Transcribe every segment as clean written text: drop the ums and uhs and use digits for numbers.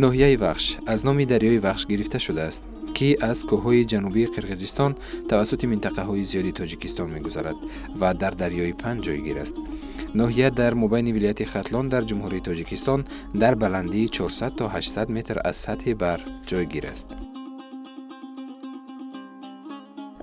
ноҳияи вахш аз номи дарёи вахш гирифта шудааст, ки аз кӯҳҳои ҷанубии қирғизистон тавассути минтақаҳои зиёди тоҷикистон мегузарад ва дар дарёи Панд ҷойгир аст. ноҳия дар мобайни вилояти Хатлон дар ҷумҳурии Тоҷикистон дар баландии 400 то 800 метр аз сатҳи бар ҷойгир аст.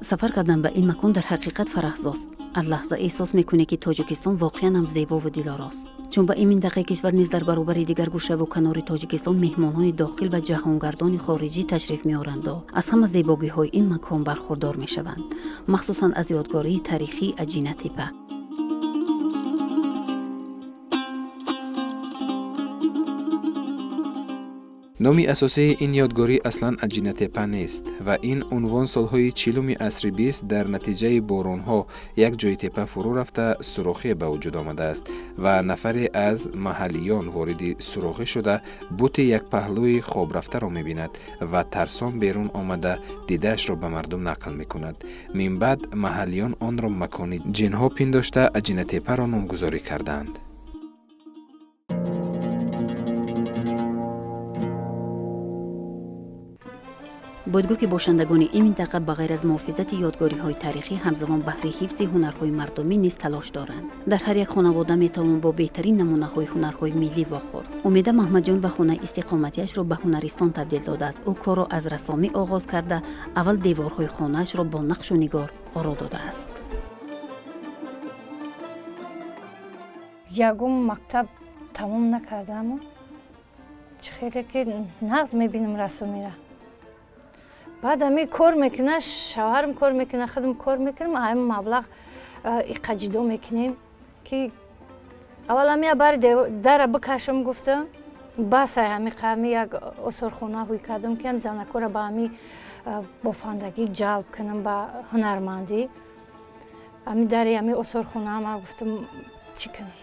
сафар кардан ба ин макон дар ҳақиқат фараҳзост. аллаҳза эҳсос мекунед ки тоҷикистон воқеан ҳам зебо ву дилораст, чун ба ин минтақаи кишвар низ дар баробари дигар гӯшаву канори тоҷикистон меҳмонҳои дохил ва ҷаҳонгардони хориҷӣ ташриф меоранду аз ҳама зебогиҳои ин макон бархурдор мешаванд, махсусан аз ёдгории таърихии Аҷина теппа. номи асосии ин ёдгорӣ аслан Аҷина теппа нест ва ин унвон солҳои 40-уми асри 20 дар натиҷаи боронҳо як ҷои теппа фурӯ рафта сурохие ба вуҷуд омадааст ва нафаре аз маҳаллиён вориди сурохӣ шуда бути як паҳлӯи хобрафтаро мебинад ва тарсон берун омада дидаашро ба мардум нақл мекунад. минбаъд маҳаллиён онро макони ҷинҳо пиндошта Аҷина теппаро номгузорӣ карданд. боидгӯ ки бошандагони ин минтақа ба ғайр аз муҳофизати ёдгориҳои таърихӣ ҳамзамон баҳри ҳифзи ҳунарҳои мардумӣ низ талош доранд. дар ҳар як хонавода метавон бо беҳтарин намунаҳои ҳунарҳои миллӣ вохӯрд. умеда маҳмадҷон ва хонаи истиқоматиашро ба ҳунаристон табдил додааст. ӯ корро аз рассомӣ оғоз карда аввал деворҳои хонаашро бо нақшу нигор оро додааст. ягон мактаб тамом накардам, чӣ хеле ки нағз мебинам рассомира. بعد همی کار میکنه، شوهرم کار میکنه، خودم کار میکنم، همین مبلغ اقاجیدو میکنیم که اول همی بار در بکشم گفتم بس همی قمی یک اصورخونه هوی کردم که هم زنکو را با همی بافندگی جلب کنم با هنرمندی. همی داری همی اصورخونه هم گفتم چی کنم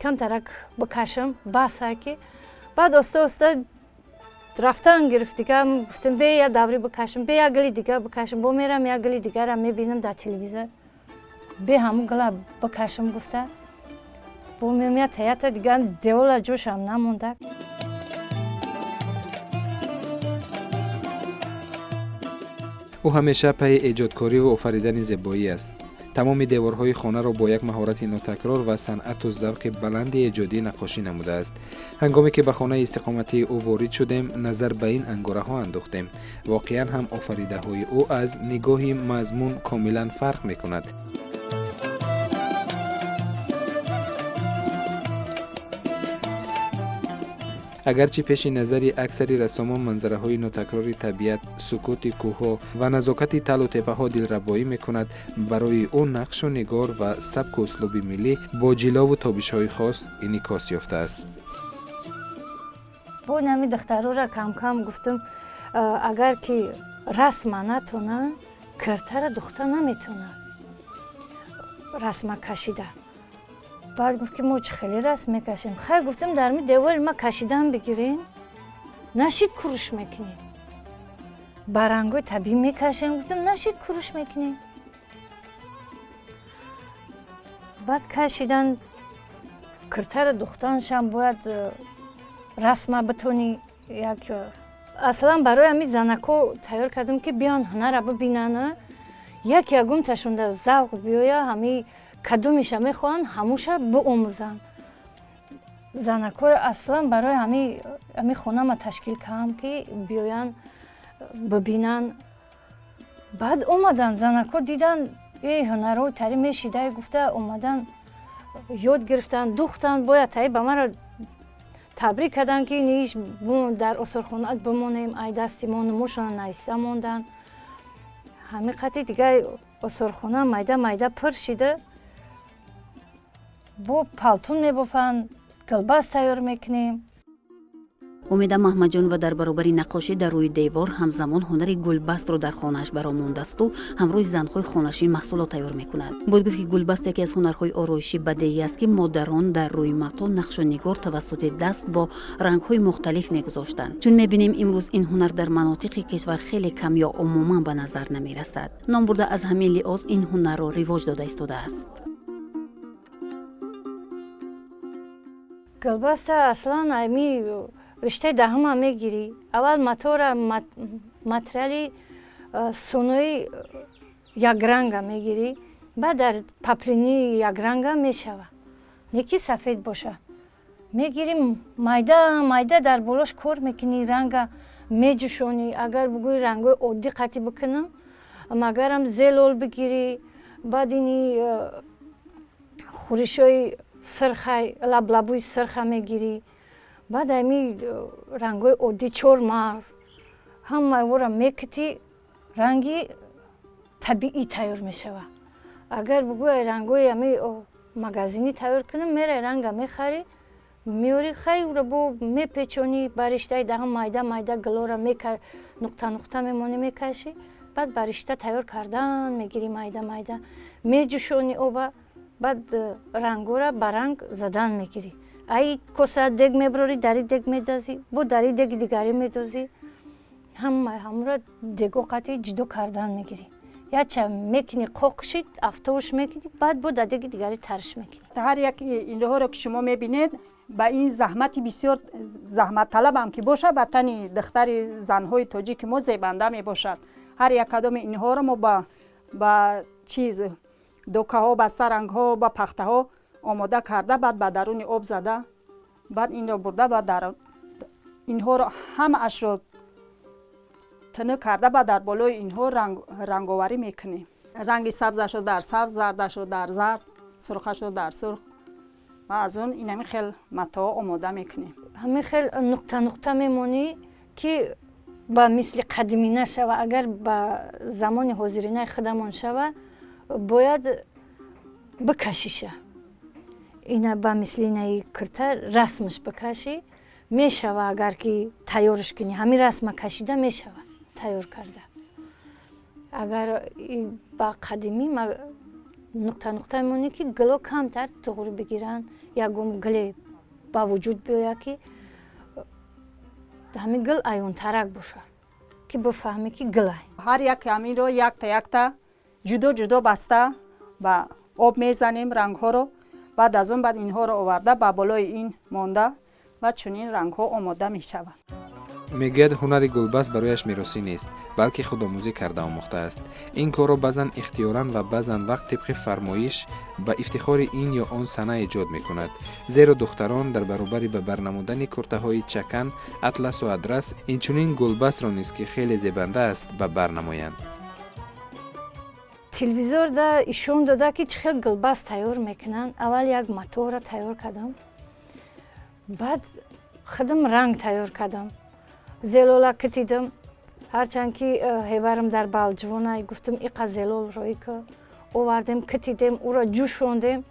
کم ترک بکشم بس که بعد استه رفتن گرفت دیگه گفتم به یا دوری بکشم به یا گلی دیگه بکشم با میرم یا گلی دیگه را میبینم در تلویزیون به همون گلا بکشم گفته با میام تیاتر دیگه دیولا جوش هم نمونده. او همیشه پی ایجادکاری و آفریدن زیبایی است. تمام دیوارهای خانه را با یک مهارت ناتکرار و صنعت و ذوق بلند ایجادی نقاشی نموده است. هنگامی که به خانه استقامتی او وارد شدیم نظر به این انگاره ها انداختیم. واقعا هم آفریده های او از نگاه مضمون کاملا فرق می کند. اگرچه پیش نظری اکثری رسامان منظره های ناتکرار طبیعت، سکوت کوه‌ها و نزاکت تل و تپه ها دلربایی میکند، برای او نقش و نگار و سبک و اسلوب ملی با جلا و تابش های خاص انعکاس یافته است. با نمی دخترها را کم کم گفتم اگر که رسم نتونه کرتر دختر نمیتونه رسم کشیده. بعد گفت که ما چه خیلی رسم میکشیم. خیلی گفتم در می دیوار ما کشیدن بگیرین نشید کروش میکنیم. برنگوی طبیعی میکشیم. گفتم نشید کروش میکنیم. بعد کشیدن کرتر دخترشم باید رسم بتونی یک اصلا برای همی زنکو تیار کردم که بیان هنر رو ببینن یک یگون تشونده ذوق بیایا همی کدومیشه میخوان هموشه بآموزن. زنکو اصلا برای همی خونه ما تشکیل کردم که بیاین ببینن. بعد اومدن زنکو دیدن ای هنرهای تری میشیده گفته اومدن یاد گرفتن دوختن باید تایی به من را تبریک کردن که نیش در اصورخانه بمونیم ای دستی ما نموشان نیسته موندن. همین قطعی دیگه اصورخانه میده پر شده با پالتون میبافن گلباس تیار میکنیم. умеда маҳмаҷон ва дар баробари нақошӣ дар рӯи девор ҳамзамон ҳунари гулбастро дар хонааш баромондасту ҳамроҳи занҳои хонашин маҳсулот тайёр мекунад. бояд гуфт ки гулбаст яке аз ҳунарҳои ороиши бадеӣ аст ки модарон дар рӯи матоъ нақшонигор тавассути даст бо рангҳои мухталиф мегузоштанд. чун мебинем имрӯз ин ҳунар дар манотиқи кишвар хеле кам ё умуман ба назар намерасад. ном бурда аз ҳамин лиҳоз ин ҳунарро ривоҷ дода истодааст. гулбаста аслан айми риштаи даҳума мегирӣ. аввал матора материали сунои якранга мегирӣ, баъд дар паплини якранга мешава, не ки сафед боша. мегирӣ майда майда дар болош кор мекунӣ, ранга меҷӯшонӣ. агар бугӯи рангҳои оддӣ қатӣ бикунам, магарам зелол бигирӣ, баъд ини хӯришҳои сирха, лаблабӯи сирха мегирӣ, баъд ами рангҳои оддӣ чормағз ҳамаеҳоро мекутӣ, ранги табиӣ тайёр мешава. агар бугӯи рангҳои ами магазинӣ тайёр кунам, мераи ранга мехарӣ, меорӣ хайра бо мепечонӣ, ба риштаи даҳум майда майда гулора нуқта нуқта мемонӣ, мекашӣ, баъд ба ришта тайёр кардан мегирӣ, майда майда меҷӯшонӣ оба, баъд рангҳоро ба ранг задан мегирӣ. ай коса дег мебарорӣ, дари дег медозӣ, бо дари деги дигарӣ медозӣ, ҳамаро дего қатӣ ҷудо кардан мегирӣ. яча мекунӣ қоқшид, афтовуш мекунӣ, баъд бо дар деги дигарӣ тарш мекунӣ. ҳар як инҳоро ки шумо мебинед, ба ин заҳмати бисёр заҳматталабам ки бошад, ба тани духтари занҳои тоҷики мо зебанда мебошад. ҳар як кадоми инҳоро мо ба чиз докаҳо, ба сарангҳо, ба пахтаҳо омода карда, баъд ба даруни об зада, баъд инро бурда, баъд дар инҳоро ҳамаашро тинӯ карда, баъд дар болои инҳо ранговарӣ мекунем. ранги сабзашро дар сабз, зардашро дар зард, сурхашро дар сурх, ва аз он инами хел матоъ омода мекунем. ҳамин хел нуқта нуқта мемонӣ ки ба мисли қадимӣ нашава. агар ба замони ҳозиринаи худамон шава, бояд бикашиша. ина ба мисли инаи курта расмаш бикашӣ, мешава. агар ки тайёрш кунӣ, ҳамин расма кашида мешава тайёр карда. агар ба қадимӣ нуқта нуқта мемонӣ ки гуло камтар туғри бигиранд, ягон гуле ба вуҷуд биёяд ки ҳамин гул аёнтарак боша, ки бифаҳмӣ ки гулай. ҳар як ҳаминро якта якта ҷудо ҷудо баста ба об мезанем рангҳоро, баъд аз он баъд инҳоро оварда ба болои ин монда ва чунин рангҳо омода мешаванд. мегӯяд ҳунари гулбаст барояш меросӣ нест, балки худомӯзӣ карда омӯхтааст. ин корро баъзан ихтиёран ва баъзан вақт тибқи фармоиш ба ифтихори ин ё он сана эҷод мекунад. зеро духтарон дар баробари ба барнамудани куртаҳои чакан, атласу адрас инчунин гулбастро низ ки хеле зебанда аст, ба бар намоянд. телевизорда ишон дода ки чӣ хел гулбаст тайёр мекунанд. аввал як матоъро тайёр кардам, баъд худам ранг тайёр кардам, зелола кутидам. ҳарчанд ки ҳеварам дар балҷувонай, гуфтам иқа зелол роика, овардем, кутидем, уро ҷӯшондем,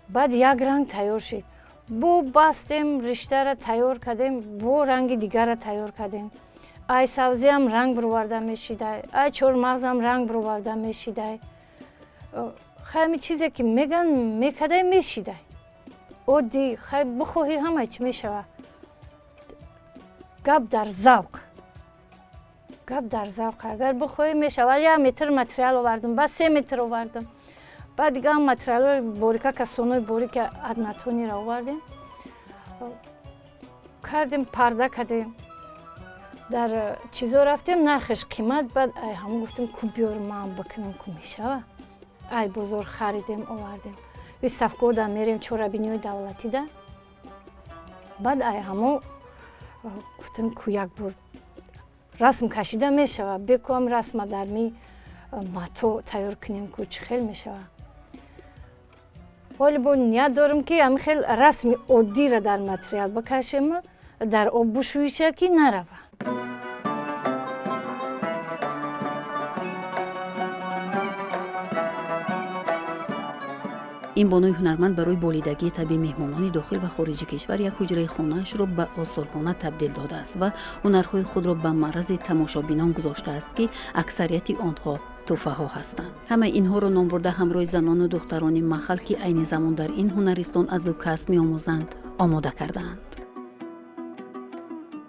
баъд як ранг тайёр шид. бо бастем, риштаро тайёр кардем, бо ранги дигарро тайёр кардем. ай сабзиам ранг бироварда мешидай, ай чормағзам ранг бироварда мешидай. хай чизе ки меган мекадай мешидай. оддӣ хай бихоҳӣ ҳама чӣ мешава. гап дар завқ. гап дар завқ. агар бихоҳӣ мешава. 1 метр материал овардам, баъд 3 метр овардам, баъд дигар материалҳои борика, касонои борика аднатониро овардем, кардем, парда кардем, дар чизо рафтем, нархеш қимат. баъд ай ҳамон гуфтем ку биёр ман бикунам, ку мешава. ай бозор харидем, овардем, выставкаода мерем, чорабиниҳои давлатида. баъд ай ҳамо гуфтем ку як бор расм кашида мешава, бекуам расма дар ми матоъ тайёр кунем, ку чӣ хел мешава. ҳоли бо ният дорам ки ҳамин хел расми оддиро дар материал бикашем, дар об бишӯиша ки нарава. این بانوی هنرمند برای بالیدگی طبیعی مهمانان داخل و خارج کشور یک حجره خانه‌اش را به آثارخانه تبدیل داده است و هنرهای خود را به معرض تماشابینان گذاشته است که اکثریت آنها توفه ها هستند. همه اینها را نام برده همراه زنان و دختران محل که عین زمان در این هنرستان از او کسب می‌آموزند آماده کردند.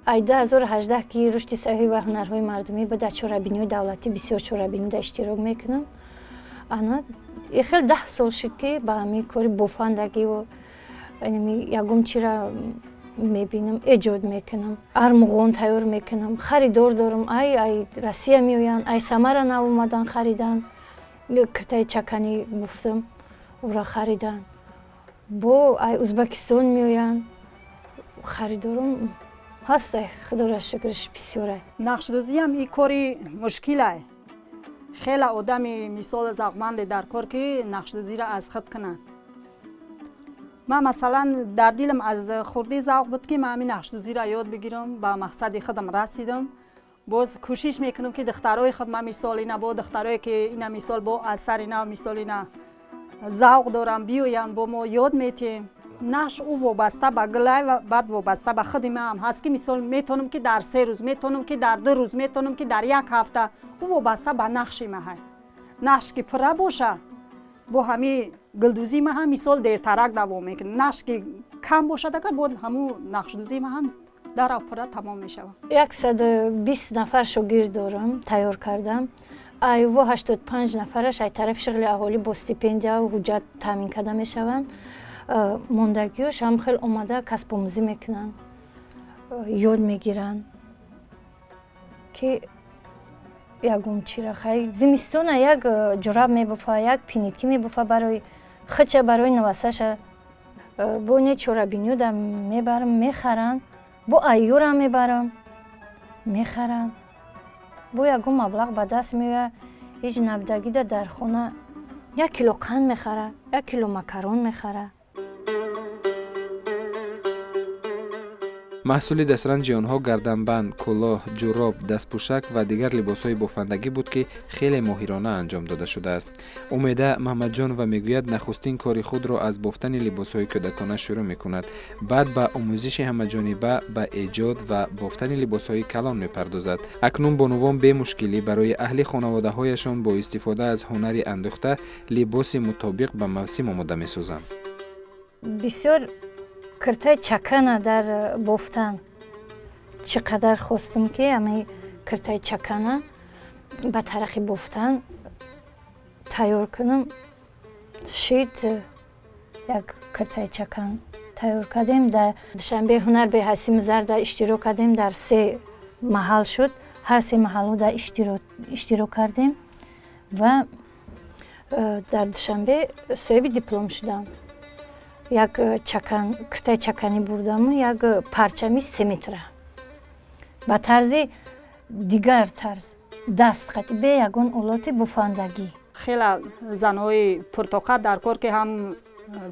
ای 2018 که رشد صحیح و هنرهای مردمی به در چهاربینی دولتی بسیار چهاربینی در اشتراک میکنم. انا خیلی 10 سال شد که با همین کاری بافندگی و یکم چی را میبینم ایجاد میکنم، ارمغان تیار میکنم، خریدار دارم. ای روسیه میویان، ای سمر نو اومدن خریدن، کرتای چکنی گفتم او را خریدن، با ای ازبکستان میویان خریدارم هست. خدا را شکرش بسیاره. نقش‌دوزی هم این کاری مشکله. خیلی آدمی مثال ذوقمند در کار که نقش‌دوزی را از خود کنند. من مثلا در دلم از خردی ذوق بود که من همین نقش‌دوزی را یاد بگیرم، با مقصد خودم رسیدم. باز کوشش میکنم که دخترای خود من مثال اینا با دخترایی که اینا مثال با اثر اینا مثال اینا ذوق دارم بیاین با ما یاد میتیم. نقش او وابسته به گلای و بعد وابسته به خود من هم هست که مثال میتونم که در 3 روز، میتونم که در 2 روز، میتونم که در 1 هفته. او وابسته به نقش من هست. نقش که پره باشه با همین گلدوزی من هم مثال دیرترک دوام میکنه. نقش که کم باشه دیگر بود همون نقش دوزی من هم در پره تمام میشه. 120 نفر شاگرد دارم تیار کردم. ایوا 85 نفرش از طرف شغل اهالی با استیپندیا و حجت تامین کرده میشوند. موندگیش هم خیلی اومده کسب آموزی میکنن، یاد میگیرن که یکم چی را خیلی زمستون یک جوراب میبافه، یک پینیتکی میبافه برای خچه برای نوستش. با نه چورابینیو در میبرم میخرن، با ایور هم میبرم میخرن، با یکم مبلغ به دست میوه. هیچ نبدگی در خونه 1 کیلو قند میخره، 1 کیلو مکرون میخره. محصول دسترنج آنها گردنبند، کلاه، جوراب، دستپوشک و دیگر لباسهای بافندگی بود که خیلی ماهرانه انجام داده شده است. امیده محمد جان و میگوید نخستین کار خود را از بافتن لباسهای کودکانه شروع میکند، بعد به آموزش همه‌جانبه به ایجاد و بافتن لباسهای کلان میپردازد. اکنون بانوان به مشکلی برای اهل خانواده هایشان با استفاده از هنر اندوخته لباس مطابق به موسم آماده میسازند. بسیار کرتای چکنه در بافتن چقدر خواستم که همه کرتای چکنه به طرق بافتن تیار کنم. شید یک کرتای چکن تیار کردیم. در دوشنبه هنر به حسیم زرد اشتراک کردیم. در 3 محل شد. هر 3 محل در اشتراک کردیم و در دوشنبه صاحب دیپلم شدم. یک چکن کرتای چکنی بردم، یک پرچمی 3 متره با طرز دیگر طرز دست خطی به یگان اولاد بافندگی. خیلی زنهای پرطاقت در کار که هم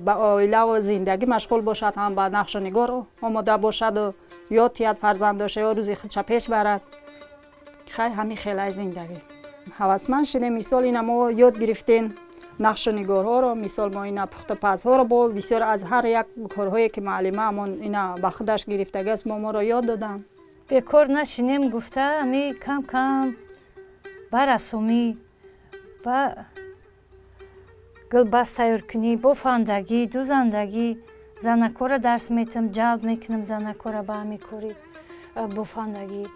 به عائله و زندگی مشغول باشد، هم به نقش نگار آماده باشد و یا تیاد فرزنداش یا روزی خودش پیش برد. همین خیلی زندگی هوسمند شدیم. مثال اینا ما یاد گرفتیم نقش نگارها رو، مثال ما اینا پخت پزها رو با بسیار از هر یک کارهایی که معلمه همون اینا به خودش گرفتگی است ما رو یاد دادن. به کار نشینیم گفته همی کم کم برسومی و گلباس تیار کنی، بافندگی، دوزندگی، زنکور درس میتم، جلب میکنم زنکور به همی کاری بافندگی.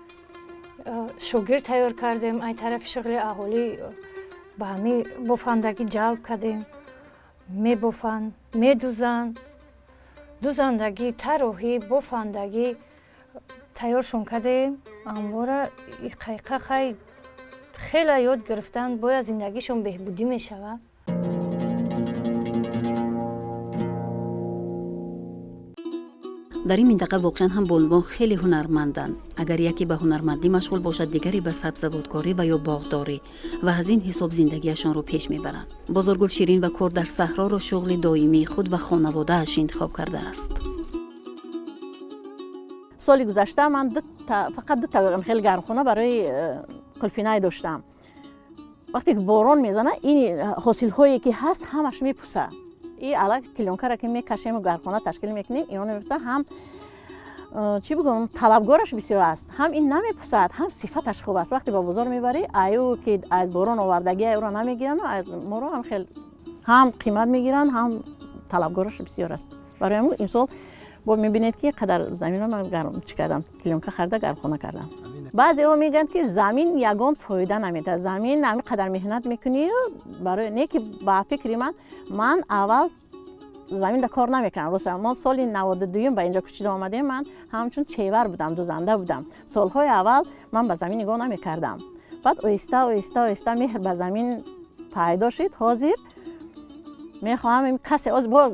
شاگرد تیار کردیم ای طرف شغل اهالی با همی بافندگی جلب کردیم. می بافند، می دوزند، دوزندگی، طراحی، بافندگی تیارشون کردیم. امواره خیلی خیلی یاد گرفتن، باید زندگیشون بهبودی می شود. در این منطقه واقعا هم بانوان خیلی هنرمندند. اگر یکی به هنرمندی مشغول باشد دیگری به سبزوارکاری و یا باغداری و از این حساب زندگیشان رو پیش میبرند. بازارگل شیرین و کار در صحرا را شغل دائمی خود و خانواده اش انتخاب کرده است. سال گذشته من فقط 2 تا خیلی گرمخانه برای کلفینای داشتم. وقتی که باران میزنه این حاصل هایی که هست همش میپوسه. این الان کلیونکا را که میکشیم و گرخانه تشکیل میکنیم اینا نمیپسه هم چی بگم طلبگارش بسیار است هم این نمیپسد هم صفتش خوب است وقتی با بازار میبری ایو که از بارون آوردگی او را نمیگیرن و از مورو هم خیلی هم قیمت میگیرن هم طلبگارش بسیار است برای همون امسال با میبینید که قدر زمین رو من گرم چی کردم کلیونکا خریده گرخانه کردم بعضی ها میگن که زمین یگان فایده نمیده زمین همین قدر مهنت میکنی برای نه که با فکر من اول زمین در کار نمیکنم روسا ما سال 92 به اینجا کوچیده آمده من همچون چیور بودم دوزنده بودم سالهای اول من به زمین نگاه نمیکردم بعد آهسته مهر به زمین پیدا شد حاضر میخوام کسی از با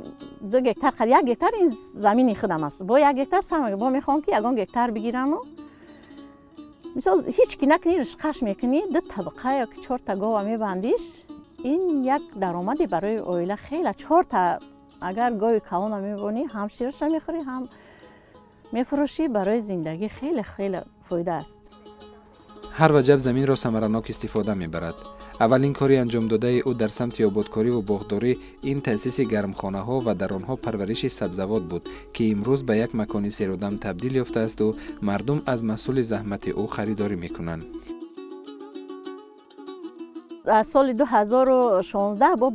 2 گکتار خرید 1 گکتار این زمین خودم است با 1 گکتار سم با میخوام که یگان گکتار بگیرم و مثلا هیچ کی نکنی رشقش میکنی 2 طبقه یا 4 تا گاو میبندیش این یک درآمدی برای اویله خیلی 4 تا اگر گاوی کلان میبونی هم شیرش میخوری هم میفروشی برای زندگی خیلی فایده است هر وجب زمین را ثمرناک استفاده میبرد. اولین کاری انجام داده او در سمت آبادکاری و باغداری این تأسیس گرمخانه ها و در آنها پرورش سبزوات بود که امروز به یک مکان سیرودم تبدیل یافته است و مردم از محصول زحمت او خریداری میکنند. از سال 2016 با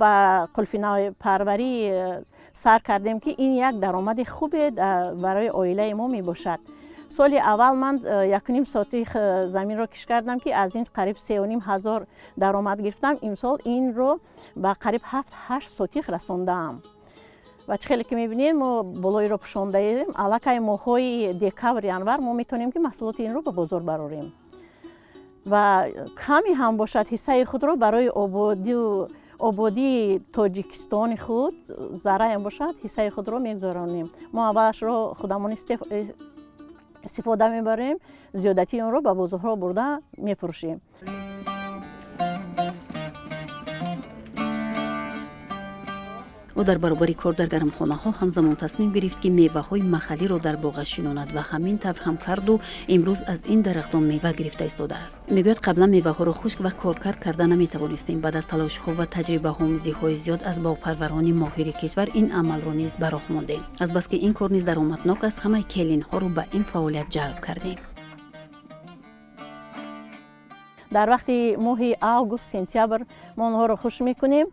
قلفینای پروری سر کردیم که این یک درآمد خوبه برای عائله ما می باشد. سال اول من 1.5 ساعتی زمین رو کش کردم که از این قریب 3,500 درآمد گرفتم. این سال این رو به قریب 7-8 ساعتی رسوندم. و خیلی که می‌بینید ما بالای رو پوشانده ایم. علاقه ماهای دکبر ینور ما میتونیم که محصولات این رو به بازار براریم. و کمی هم باشد حصه خود رو برای آبادی تاجیکستان خود ذره هم باشد حصه خود رو میگذارانیم. ما اولش رو خودمون استفاده میبریم زیادتی اون رو به بازارها برده میفروشیم. او در برابر کار در گرمخانه ها همزمان تصمیم گرفت که میوه های محلی را در باغ شیناند و همین طور هم کرد و امروز از این درختان میوه گرفته ایستاده است. میگوید قبلا میوه ها را خشک و کارکرد کرده نمیتوانستیم. بعد از تلاش ها و تجربه آموزی های زیاد از باغپروران ماهر کشور این عمل را نیز به راه ماندیم. از بس که این کار نیز درآمدناک است همه کلین ها را به این فعالیت جلب کردیم. در وقت ماه آگوست سپتامبر ما آنها را خشک میکنیم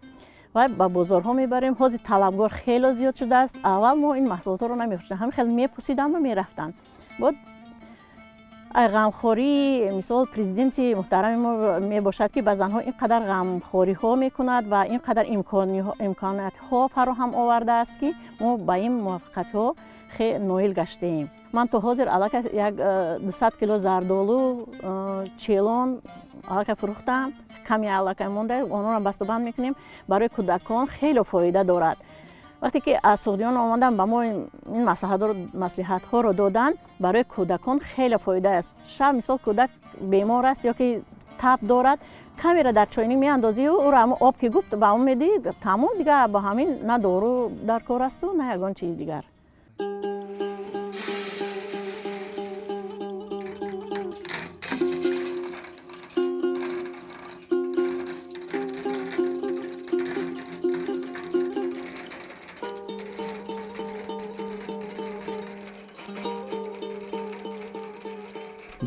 و با بازارها میبریم. حاضر طلبگار خیلی زیاد شده است. اول ما این محصولات رو نمیفروشیم. همین خیلی میپوسیدن و میرفتن. بعد غمخوری مثال پرزیدنت محترم ما میباشد که بعضنها اینقدر غمخوری ها میکند و اینقدر امکانات ها فراهم آورده است که ما با این موفقیت ها خیلی نویل گشته ایم. من تو حاضر علاقه یک 200 کیلو زردآلو چیلون علاقه فروختم. کمی علاقه مونده اون رو بسته‌بند میکنیم. برای کودکان خیلی فایده دارد. وقتی که از سعودیان آمدن به ما این مصلحت ها رو دادن برای کودکان خیلی فایده است. شب مثال کودک بیمار است یا که تب دارد کمی را در چاینی میاندازی و او را آب که گفت به اون میدی تمام دیگه با همین نه دارو در کار است و نه یگان چیز دیگر.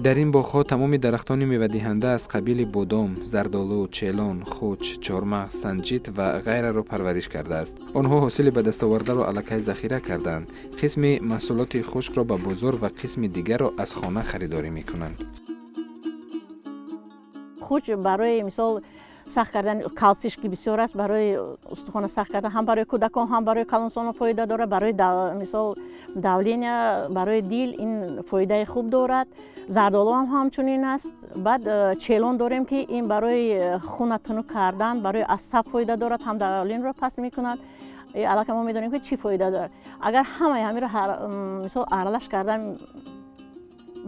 در این باغ‌ها تمام درختان میوه‌دهنده از قبیل بادام، زردآلو، چیلان، خوچ، چهارمغز، سنجید و غیره را پرورش کرده است. آنها حاصل به دست آورده را الکی ذخیره کردند. قسم محصولات خشک را به بازار و قسم دیگر را از خانه خریداری می‌کنند. خوچ برای مثال سخت کردن کالسیش که بسیار است برای استخوان سخت کردن هم برای کودکان هم برای کلانسان فایده داره. برای مثال داولین برای دیل این فایده خوب دارد. زردآلو هم همچنین است. بعد چیلون داریم که این برای خون تنک کردن برای عصب فایده دارد هم داولین را پس میکند. علاقه ما میدونیم که چی فایده داره. اگر همه را مثال ارالش کردن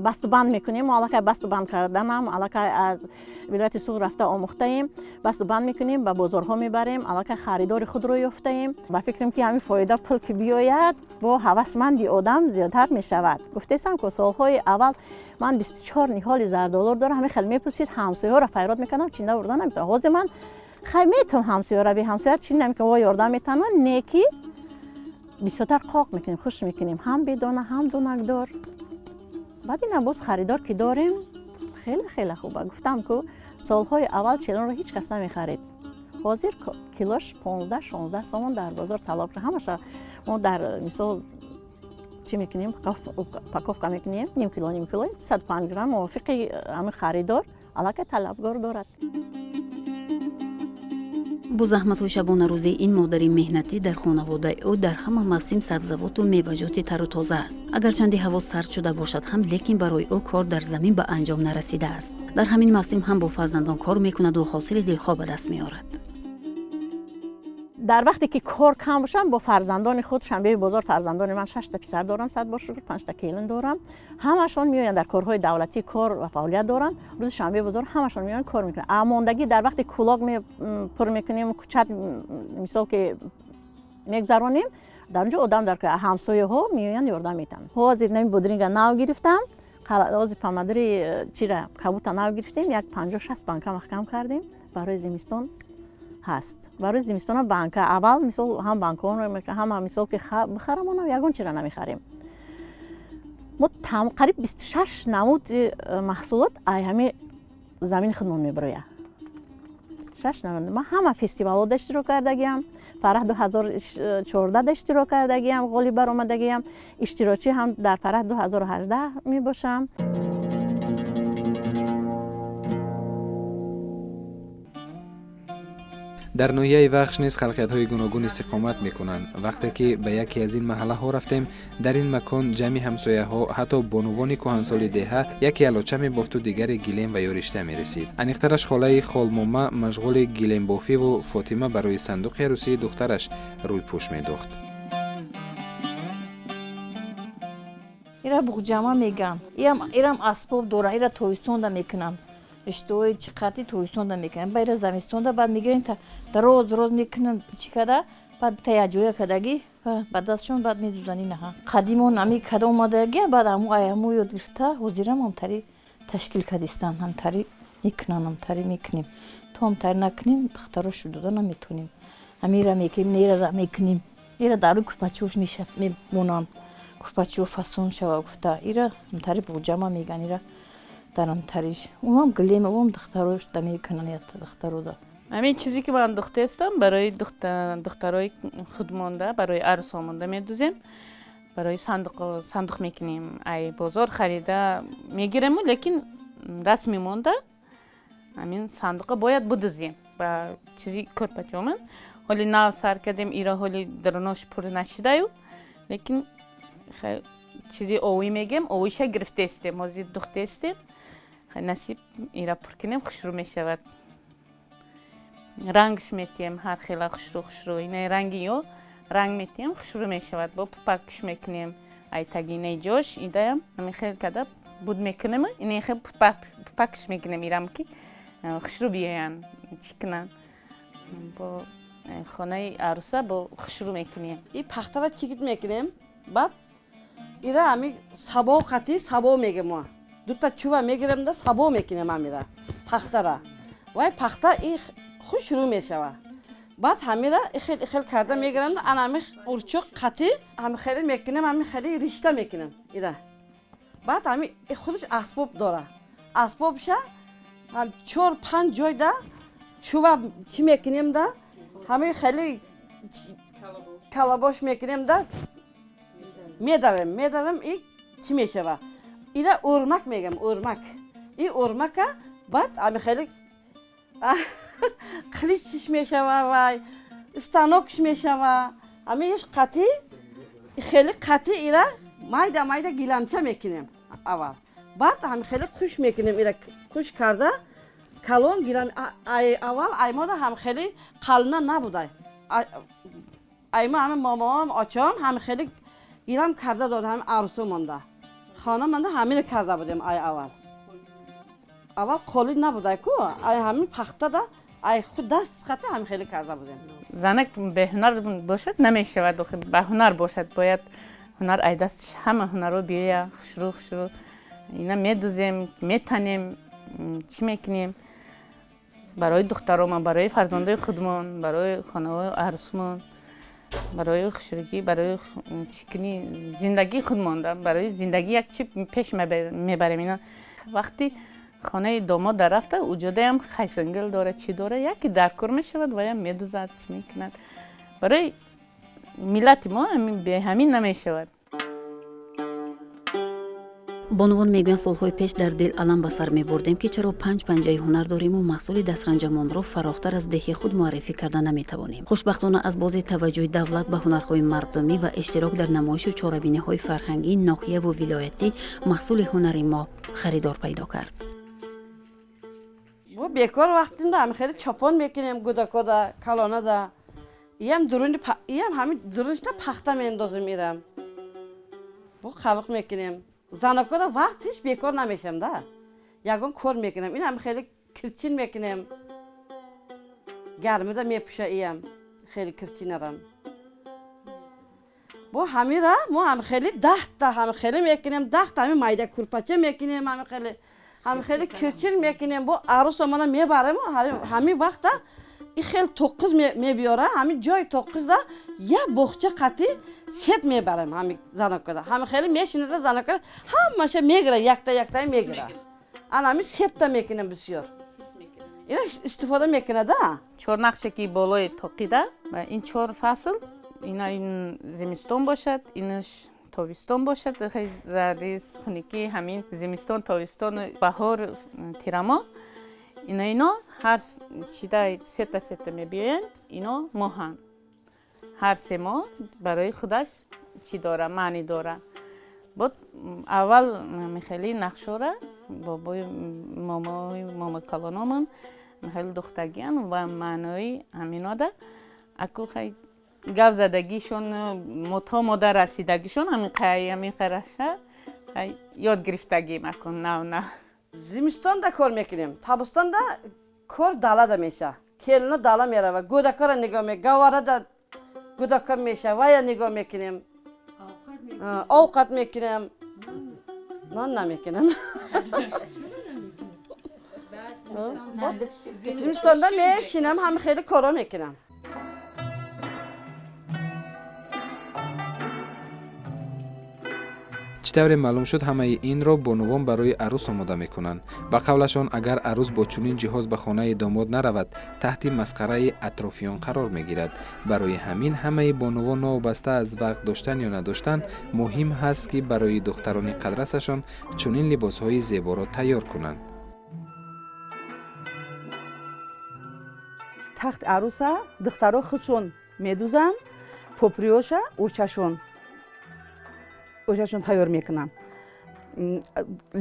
بسته‌بند میکنیم. علاقه بسته‌بند کردن هم علاقه از ولایت سوق رفته آموخته ایم. بسته‌بند میکنیم به بازارها میبریم. علاقه خریدار خود رو یافته ایم. با فکریم که همین فایده پول که بیاید با هوسمندی آدم زیادتر میشود. گفتم که سالهای اول من 24 نهال زردآلو دارم همین خیلی میپوسید همسایه‌ها را فریاد میکنم چینده بردن نمیتونم. حاضر من خیلی میتونم همسایه را به همسایه چی نمیکنم و یاردم میتونم نیکی بسیار قاق میکنیم خوش میکنیم هم بدانه هم دونکدار. بعد این باز خریدار که داریم خیلی خیلی خوبه. گفتم که سالهای اول چلون رو هیچ کس نمیخرید. حاضر کیلوش 15-16 سومن در بازار طلب کنه. همش ما در مثال چی میکنیم پاکوفکا میکنیم نیم کیلو 105 گرم موافق همه خریدار علاقه طلبگار دارد. бо заҳматҳои шабонарӯзии ин модари меҳнатӣ дар хонаводаи ӯ дар ҳама мавсим сабзавоту меваҷоти тару тоза аст. агарчанде ҳаво сард шуда бошад ҳам, лекин барои ӯ кор дар замин ба анҷом нарасидааст. дар ҳамин мавсим ҳам бо фарзандон кор мекунаду ҳосили дилхоҳ ба даст меорад. در وقتی که کار کم باشم با فرزندان خود شنبه بازار فرزندان من 6 تا پسر دارم 100 باشه 5 تا کیلن دارم همشون میآیند در کارهای دولتی کار و فعالیت دارن روز شنبه بازار همشون میآیند کار میکنن اماندگی در وقتی کلاغ پر میکنیم کوچت مثال که میگذرونیم در اونجا آدم در که همسایه ها میآیند یاردم میتن حاضر نمی بودرینگ ناو گرفتم از پامادری چیرا کبوت ناو گرفتیم یک 50-60 بانک محکم کردیم برای زمستان هست. برای زمستان بانک اول مثال هم بانکون رو هم مثال که بخرم اونم یگون چرا نمیخریم. ما قریب 26 نمود محصولات ای همه زمین خودمون میبرویه. 26 نمود. ما همه فستیوالات اشتراک کردگیم. فرح 2014 اشتراک کردگیم. غالی بر اومدگیم. اشتراکی هم در فرح 2018 میباشم. در نوحه وخش نیز خلقیت‌های گوناگون استقامت می‌کنند. وقتی که به یکی از این محله‌ها رفتیم، در این مکان جمعی همسایه‌ها حتی بانوان کهنسال دهه یکی علاچه می‌بافت و دیگری گیلم و یارشته می‌رسید. انیخترش خاله خالماما مشغول گیلم بافی و فاطمه برای صندوق عروسی دخترش روی پوش می‌دوخت. ایرا بوجاما میگن. ایرام اسباب داره. ایرا تویستون دا میکنن. اشتوی چقدری تویستون دا میکنن. باید زمستون دا بعد میگیرن تا دروز میکنن چی کده بعد تیاجوی کدگی بعد دستشون بعد میدوزنی نه. قدیمون نمی کدام اومدگی بعد همو یاد گرفته حضورم هم تری تشکیل کردیستن هم تری میکنن هم تری میکنیم. تو هم تری نکنیم دخترها شده نمیتونیم. همیرا میکنیم نیرا میکنیم. ایرا دارو کپچوش میشه میمونن. کپچو فاسون شوا گفته ایرا هم تری بوجاما میگن ایرا درم تریش اونم گلیم اونم دختروش دمی کنن یا دخترو دا همین چیزی که من دخته استم برای دخترای خودمانده برای عروسامونده میدوزیم برای صندوق میکنیم ای بازار خریده میگیریم لیکن رسمی مونده همین صندوق باید بدوزیم با چیزی کرپچومن حالی نه سر کردیم ایرا حالی دروناش پر نشده یو لیکن چیزی اوی میگیم اویش گرفته استیم موزی دخته استیم نصیب ایرا پر کنیم خوشرو میشود رنگش میتیم هر خیلی خوشرو اینه رنگی یو رنگ میتیم خوشرو میشود با پاکش میکنیم ای تگینه جوش ایدایم همین خیلی کده بود میکنیم اینه خیلی پاکش میکنیم ایرام که خوشرو بیاین چیکنن با خانه عروسه با خوشرو میکنیم این پخته را چیکت میکنیم بعد ایرا همی سبا قطعی سبا میگه ما دوتا چوبه میگیرم ده سبا میکنیم همیرا پخته را وای پخته این خوش شروع میشوه بعد همیرا خیلی کرده میگیرم ده انا همی ارچوق قطعی همی خیلی میکنیم همی خیلی رشته میکنیم ایرا بعد همی خودش اسباب داره اسبابشه هم 4-5 جای ده چوبه چی میکنیم ده همی خیلی کلاباش میکنیم ده میدویم این چی میشوه اینا ارمک میگم ارمک این ارمکه بعد همی خیلی خلیچش میشوه و استانوکش میشوه همی یش قطعی خیلی قطعی اینا مایده گیلمچه میکنیم اول بعد همی خیلی خوش میکنیم اینا خوش کرده کلون گیلم اول ایما ده هم خیلی قلنه نبوده ایما همه مامام آچام هم خیلی گیرم کرده داده هم عروسه مانده خانه مانده همین کرده بودیم اول قالی نبوده که همین پخته ده خود دست خطه هم خیلی کرده بودیم زنک به هنر باشد نمیشود به هنر باشد باید هنر ای دستش همه هنر رو بیایه خوشرو اینا میدوزیم میتنیم چی میکنیم барои духтаромон, барои фарзандаи худмон, барои хонавои арӯсмон, барои хушрагӣ, барои чикни зиндагии худмон, барои зиндагӣ як чи пеш мебарем. Ина вақти хонаи домод рафта уҷодаям хайсангил дора, чӣ дора, яке даркор мешавад ва ям медузад, чӣ мекунад. барои миллати мо бе ҳамин намешавад. бонувон мегӯянд солҳои пеш дар дил алам ба сар мебурдем ки чаро панҷ панҷаи ҳунар дориму маҳсули дастранҷамонро фарохтар аз деҳи худ муаррифӣ карда наметавонем. хушбахтона аз бози таваҷҷӯҳи давлат ба ҳунарҳои мардумӣ ва иштирок дар намоишу чорабиниҳои фарҳангӣ ноҳияву вилоятӣ маҳсули ҳунари мо харидор пайдо кард. бекор вақтинда хеле чопон мекунем гудакода калонада иям ҳамин дуруништа пахта меандозим ирам бо қабық мекунем занакода вақт ҳеч бекор намешам да ягон кор мекунем инам хеле кирчин мекунем гармида мепуша иям хеле кирчинарам бо ҳамира мо ҳам хеле дахта ҳам хеле мекунем дахта ҳами майда курпача мекунем ҳам хеле кирчин мекунем бо арӯсамона мебарем ҳамин вақта и хеле тоқиз мебиёра ҳамин ҷои тоқизда як боғча қатӣ себ мебарем ҳамин занакода ҳамин хеле мешинада занакода ҳамаша мегира якта мегира ҳамин себта мекунем бисёр ина истифода мекунада чорнақше ки болои тоқида ва ин чор фасл ина ин зимистон бошад инаш тобистон бошад зариз хуники ҳамин зимистон тобистон баҳор тирамо ино ҳар чидай сета мебиёянд ино моҳанд ҳар се моҳ барои худаш чӣ дора маъни дора бод аввал михели нақшора бобои момо калономон михели духтагиан ва маънои ҳаминода аку хай гав задагишон мотҳо мода расидагишон ҳамин қараша ёд гирифтагӣ макун нав зимистонда кор мекунем табустонда кор далада меша келино дала мерава гӯдакара нигоҳ гаварада гӯдака меша вая нигоҳ мекунем овқат мекунем нон намекунем зимистонда мешинам ҳам хеле коро мекунам чӣ тавре маълум шуд ҳамаи инро бонувон барои арӯс омода мекунанд. Ба қавлашон агар арӯс бо чунин ҷиҳоз ба хонаи домод наравад таҳти масхараи атрофиён қарор мегирад. барои ҳамин ҳамаи бонувон новобаста аз вақт доштан ё надоштан муҳим ҳаст ки барои духтарони қадрасашон чунин либосҳои зеборо тайёр кунанд. тахти арӯса духтаро худшон медузанд поприёша ӯшашон тайёр мекунанд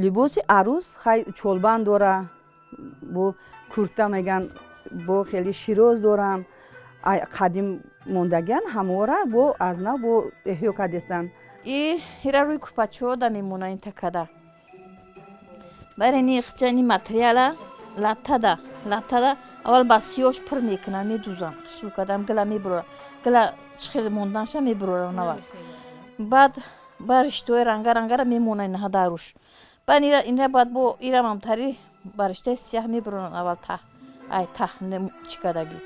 либоси арӯс хай чолбанд дора бо курта меган бо хеле широз дорам қадим мондагиан ҳамора бо аз нав бо эҳё кардестанд ира рӯи купачо да мемона ин такада барени хичани материала лаптада аввал ба сиёш пир мекунам медузам хишу кадам гила мебурорам гила чихел монданша мебурорам навал баъд ба риштаҳои рангарангара мемона инаҳада руш баъд ина баъд бо ирамамтари ба риштаи сиёҳ мебурорам аввал таҳ чикадагӣ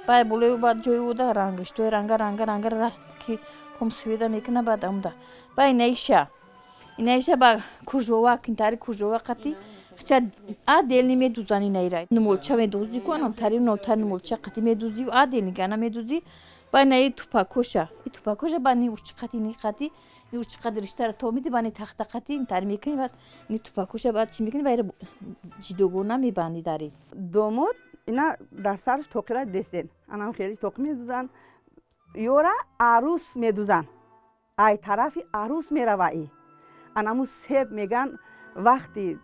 баъд болои баъд ҷои уда риштаҳои рангарангара ки комсведа мекуна баъд амда баъд инаиша ба кужова кинтари кужова қати хича делни медузани наира нумолча медузӣ ку анамтари нотари нумолча қати медузӣ делни гана медузӣ баъд наи тупакоша ба ни урчи қати ни қати и урчи қати риштара то миди ба ни тахта қати интари мекунӣ баъд ни тупакоша баъд чӣ мекунӣ байра ҷидогона мебандӣ дари домод ина дар сараш тоқира дестен анам хеле тоқи медузанд ёра арӯс медузанд ай тарафи арӯс мерава анаму себ меган вақти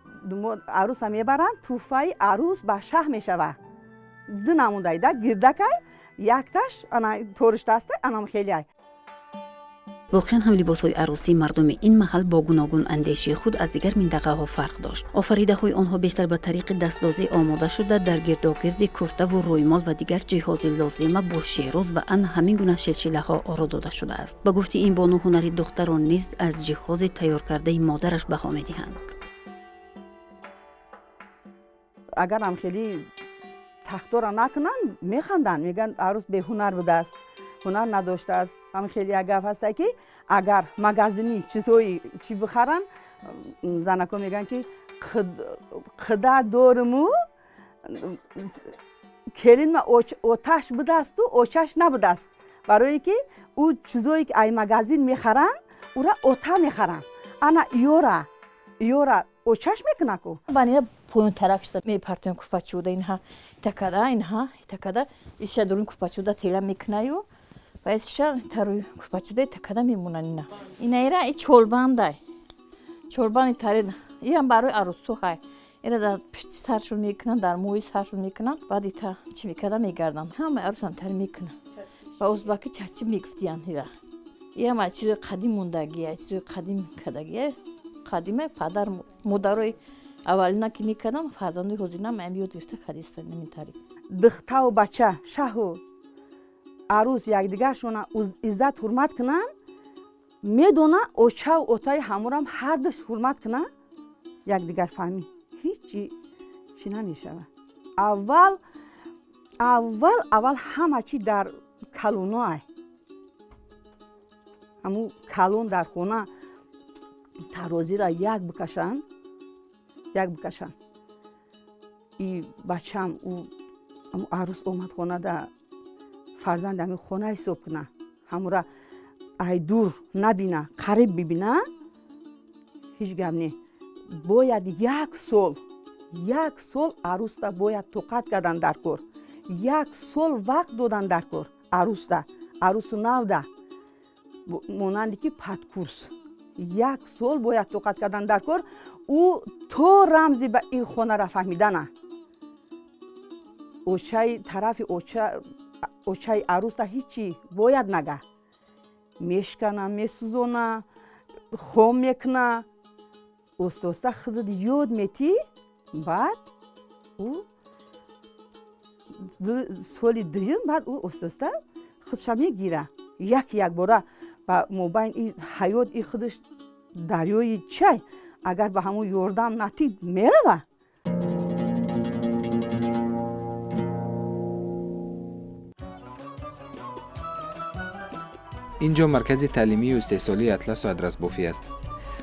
арӯса мебаранд туҳфаи арӯс ба шаҳ мешава ду намудаи да гирдакай якташ ана ториштаста анам хеле воқеан ҳам либосҳои арӯсии мардуми ин маҳал бо гуногун андешии худ аз дигар минтақаҳо фарқ дошт. офаридаҳои онҳо бештар ба тариқи дастдозӣ омода шуда дар гирдогирди куртаву рӯймол ва дигар ҷиҳози лозима бо шероз ва ан ҳамин гуна шилшилаҳо оро дода шудааст. ба гуфти ин бону ҳунари духтарон низ аз ҷиҳози тайёркардаи модараш баҳо медиҳанд. агарам хеле тахтора накунан механданд, мегӯянд арӯс беҳунар будааст, ҳунар надоштааст. ҳамин хеле як гап ҳаста ки агар магазини чизҳои чӣ бихаранд, занакҳо мегӯянд ки қида дориму келинма оташ будасту очаш набудааст, барое ки ӯ чизое ки ай магазин мехаранд, ура ота мехаранд. ана иёра очаш мекунаку банира поёнтарак шуда мепартоем купачуда инҳа итакада инҳа итакада иша дурин купачуда тела мекунаю баъд иша таруи купачуда итакада мемонанд ина инаира и чолбандай чолбани тарид иам барои арӯсу ҳай ира дар пишти саршон мекунанд, дар мӯи саршон мекунанд, баъд ита чӣ мекарда мегарданд. Ҳамаи арӯсам тари мекунанд. Ба узбаки чарчи мегуфтиянд ира. Иам ай чизои қадим мондагӣ, ай чизои қадим кардагӣ. Қадиме падар модарои аввалина ки мекарданд, фарзанdoи ҳозиринам ам ёд гирифта кардистанд ин тариб. духтаву бача шаҳу арӯс якдигаршона иззат ҳурмат кунанд, медона очаву отаи ҳамурам ҳарду ҳурмат кунанд, якдигар фаҳмӣ ҳичи чӣ намешавад. аввал ҳама чӣ дар калоноай, ҳамун калон дар хона тарозира як бикашанд, и бачам ӯ арӯс омад хонада фарзанди ҳамин хона ҳисоб куна, ҳамура ай дур набина, қариб бибина, ҳеҷ гап не. Бояд як сол арӯста бояд тоқат кардан дар кор, як сол вақт додан дар кор арӯста, арӯсу навда монанде ки падкурс, як сол бояд тоқат кардан дар кор. ӯ то рамзи ба ин хонара фаҳмидана очаи тарафи очаи арӯста ҳичи бояд нага, мешкана, месӯзона, хом мекуна, оста худат ёд метӣ. баъд ӯ соли дуюм баъд ӯ оста худша мегира, як бора ба мобайни и ҳаёт и худаш дарёи чай агар ба ҳамун ёрдам натид мерава. инҷо маркази таълимию истеҳсолии атласу адрасбофӣ аст.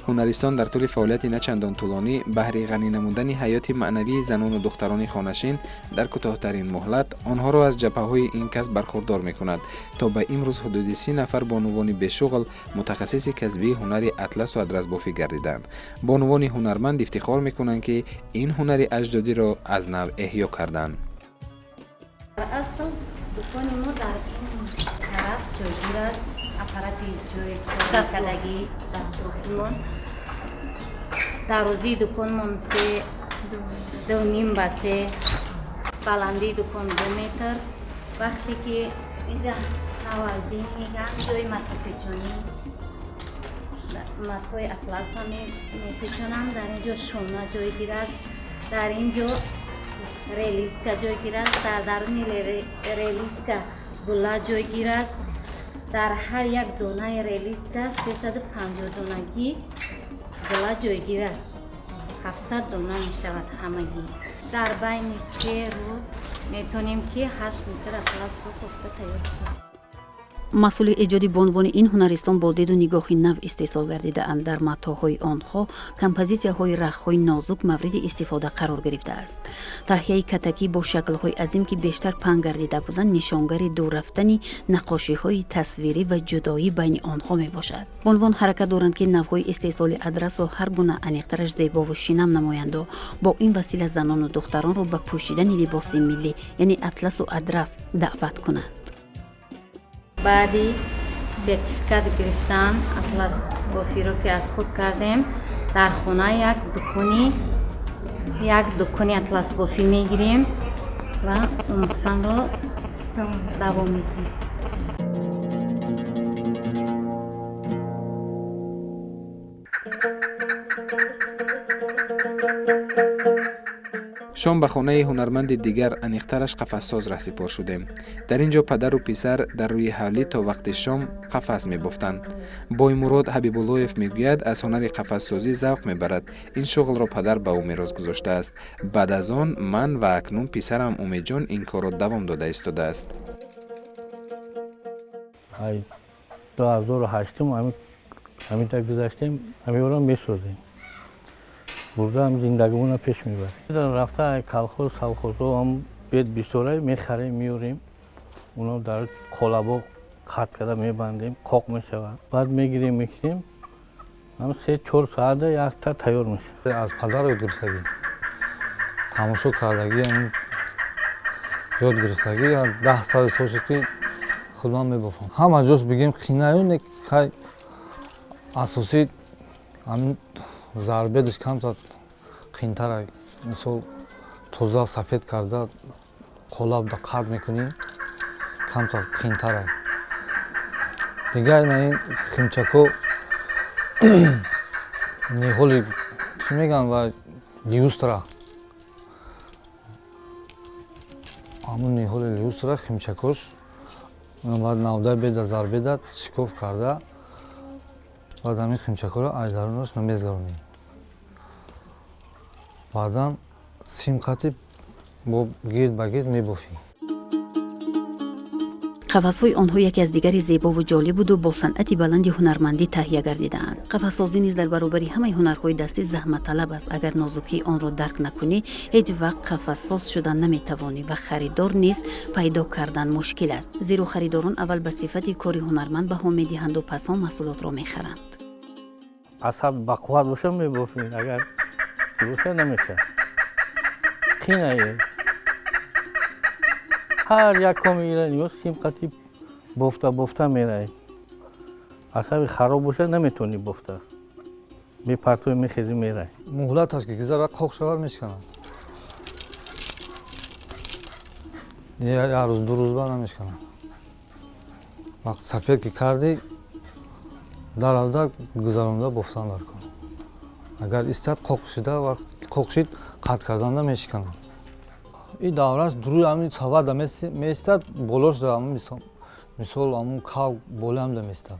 ҳунаристон дар тӯли фаъолияти начандон тӯлонӣ баҳри ғанӣ намудани ҳаёти маънавии занону духтарони хонашин дар кӯтоҳтарин муҳлат онҳоро аз ҷабҳаҳои ин касб бархурдор мекунад, то ба имрӯз ҳудуди 30 нафар бонувони бешуғл мутахассиси касбии ҳунари атласу адрасбофӣ гардиданд. бонувони ҳунарманд ифтихор мекунанд ки ин ҳунари аҷдодиро аз нав эҳё карданд. дар асл дукони мо дар ин тараф ҷойгир аст. аппарати ҷои дасткардагӣ дастбофимон дарозии дуконмон 2.5 ба 3, баландии дукон 2 метр. вақте ки инҷа навалдин мегӯям ҷои матопечонӣ матои атласа мепечонам. дар инҷо шона ҷойгир аст, дар инҷо релиска ҷойгир аст, дар даруни релиска була ҷойгир аст. дар ҳар як донаи релиска 350 донагӣ була ҷойгир аст. 700 дона мешавад ҳамагӣ. дар байни 3 рӯз метонем ки 8 метр атлас кофта тайёр шавад. масъули эҷоди бонувони ин ҳунаристон бо диду нигоҳи нав истеҳсол гардидаанд. дар матоъҳои онҳо композитсияҳои рахҳои нозук мавриди истифода қарор гирифтааст. таҳияи катакӣ бо шаклҳои азим ки бештар паҳн гардида буданд нишонгари дуррафтани наққошиҳои тасвирӣ ва ҷудоӣ байни онҳо мебошад. бонувон ҳаракат доранд ки навъҳои истеҳсоли адрасро ҳар гуна аниқтараш зебову шинам намоянду бо ин васила занону духтаронро ба пӯшидани либоси миллӣ яъне атласу адрас даъват кунанд. баъди сертификат гирифтан атлас бофиро ки аз худ кардем, дар хона як дукони атлас бофӣ мегирем ва омӯхтанро давом медиҳем. шом ба хонаи ҳунарманди дигар аниқтараш қафассоз раҳсипор шудем. дар ин ҷо падару писар дар рӯи ҳавлӣ то вақти шом қафас мебофтанд. боймурод ҳабибуллоев мегӯяд аз ҳунари қафассозӣ завқ мебарад. ин шуғлро падар ба ӯ мерос гузоштааст. баъд аз он ман ва акнун писарам умедҷон ин корро давом дода истодааст. 2008 ҳамита гузаштем ҳамеёро месозем бурдам зиндагимона пеш мебарем рафта колхоз совхозо ҳам бед бисёрай мехарем меёрем уно дар қолабо қат карда мебандем қоқ мешавад баъд мегирем мекунем ҳам 3-4 соата якта тайёр мешавад. аз падар ёд гирифтагӣ тамошо кардагӣ ёд гирифтагӣ 10 сал сол шуд ки худман мебофам. ҳама ҷош бигем қинаю не кай асосӣ ҳамин зарбедаш камтар қинтара мисол тоза сафед карда қолабда қард мекунӣ камтар қинтара дигар на ин химчако ниҳоли чӣ меган ва лиюстра ҳамун ниҳоли лиюстра химчакош баъд навда беда зарбеда шикоф карда баъд ҳамин химчакоро аз дарунаш мезгаронем баъдан симқати бо гирд ба гирд мебофӣ. қафасҳои онҳо яке аз дигари зебову ҷолибуду бо санъати баланди ҳунармандӣ таҳия гардидаанд. қафассозӣ низ дар баробари ҳамаи ҳунарҳои дастӣ заҳматталаб аст. агар нозукии онро дарк накунӣ ҳеҷ вақт қафассоз шудан наметавонӣ ва харидор низ пайдо кардан мушкил аст, зеро харидорон аввал ба сифати кори ҳунарманд баҳо медиҳанду пас он маҳсулотро мехаранд. асаб бақувват боша мебофӣ агар боша намеша қинае ҳар як коми ира нигоҳ симқати бофта мерай асаби хароб боша наметавонӣ бофта мепартои мехези мерай муҳлаташ ки гузара қоқ шавад мешканад як рӯз 2 рӯз ба намешканад вақт сафед ки кардӣ даравда гузаронда бофтандар кун агар истад қоқ шида вақт қоқ шид қат карданда мешиканад ин давраш дуруи ҳамин савада меистад болошда мисол ҳамун кав болиамда меистад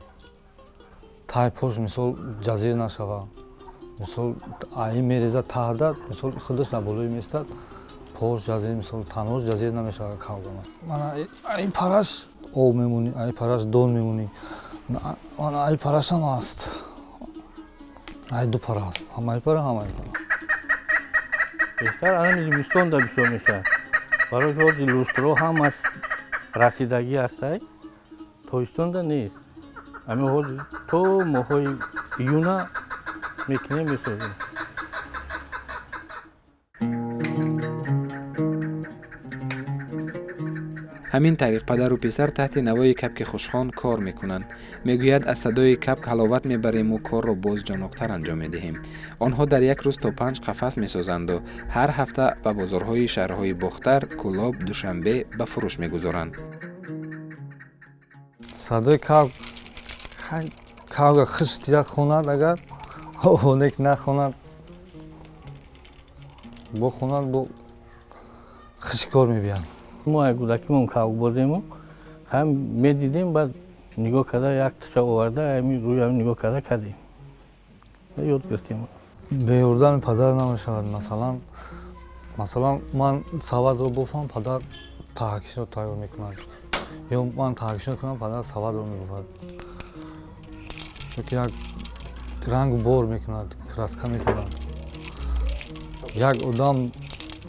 тай пош мисол ҷазир нашава мисол аи мереза таҳда мисол худаш на болои меистад пош ҷазир мисол танҳош ҷазир намешава кавга мана аи параш об мемонӣ аи параш дон мемонӣ мана аи парашам аст аи ду пара аст ҳамаи пара ҳамаи пара беҳтар ҳамин зимистонда бисёр мешавад барои ки ҳози лустро ҳамаш расидагӣ ҳастай тобистонда нест ҳамин ҳози то моҳҳои июна мекунем месозем. ҳамин тариқ падару писар таҳти навои капки хушхон кор мекунанд. мегӯяд аз садои капк ҳаловат мебарему корро боз ҷоноқтар анҷом медиҳем. онҳо дар як рӯз то 5 қафас месозанду ҳар ҳафта ба бозорҳои шаҳрҳои бохтар, кӯлоб, душанбе ба фурӯш мегузоранд. садои кавга хиштия хонад агар онек нахонад бохонад бо хишкор мебиям. мо ай кӯдакимон кавг бодему ҳам медидем баъд нигоҳ карда як тиша оварда рӯи ҳамин нигоҳ карда кардем ёд гирифтем. беёрдами падар намешавад. масалан ман савадро бофам падар таҳакишро тайёр мекунад ё ман таҳакишро кунам падар савадро мебофад чунки як рангу бор мекунад краска мекунад як одам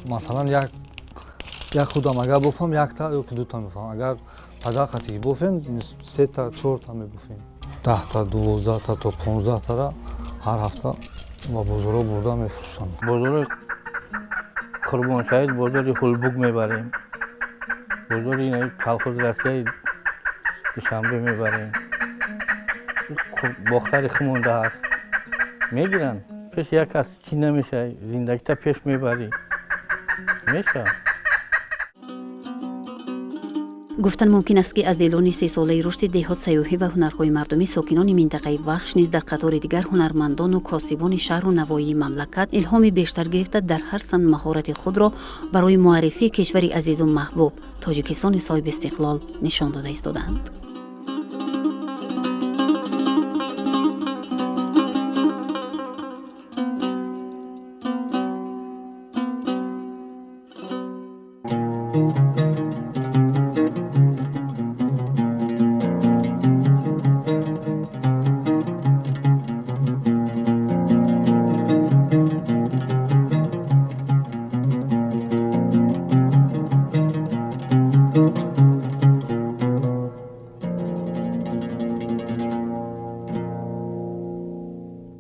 масалан як худам агар бофам якта ёки дута мебофам агар падар қатиги бофем 3-та 4та мебофем 10та 12та то 15тара ҳар ҳафта ба бозорҳо бурда мефурӯшанд. бозори қурбоншаҳид бозори ҳулбуг мебарем бозори колхози россияи душанбе мебарем бохтари химонда ҳаст мегиранд пеш як аст чӣ намешавад зиндагита пеш мебарӣ мешавад. гуфтан мумкин аст ки аз эълони 3 солаи рушди деҳот сайёҳӣ ва ҳунарҳои мардумӣ сокинони минтақаи вахш низ дар қатори дигар ҳунармандону косибони шаҳру навоии мамлакат илҳоми бештар гирифта дар ҳар сан маҳорати худро барои муаррифии кишвари азизу маҳбуб тоҷикистони соҳиби истиқлол нишон дода истодаанд.